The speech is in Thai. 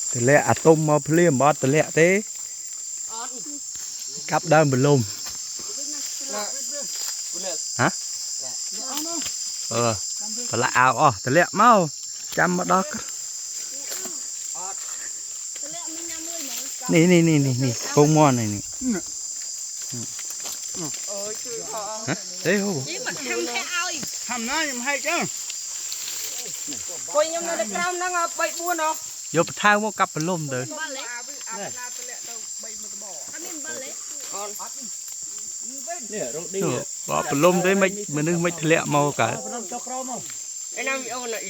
แต่แหละอาต้มมาเพลียมบอสแต่แหละเต้กับด้านบนลมฮะปลาเอาอ๋อแต่แหละเมาจำมาดอกนี่ปงมอนนี่ฮะเฮ้ยโหทำน้ายังให้กันยกทางว่ากับเป็นลมเด้อบอกเป็นลมได้ไม่มันนึกไม่ทะเลเมากันไอ้น้ำมีเอาหน่อย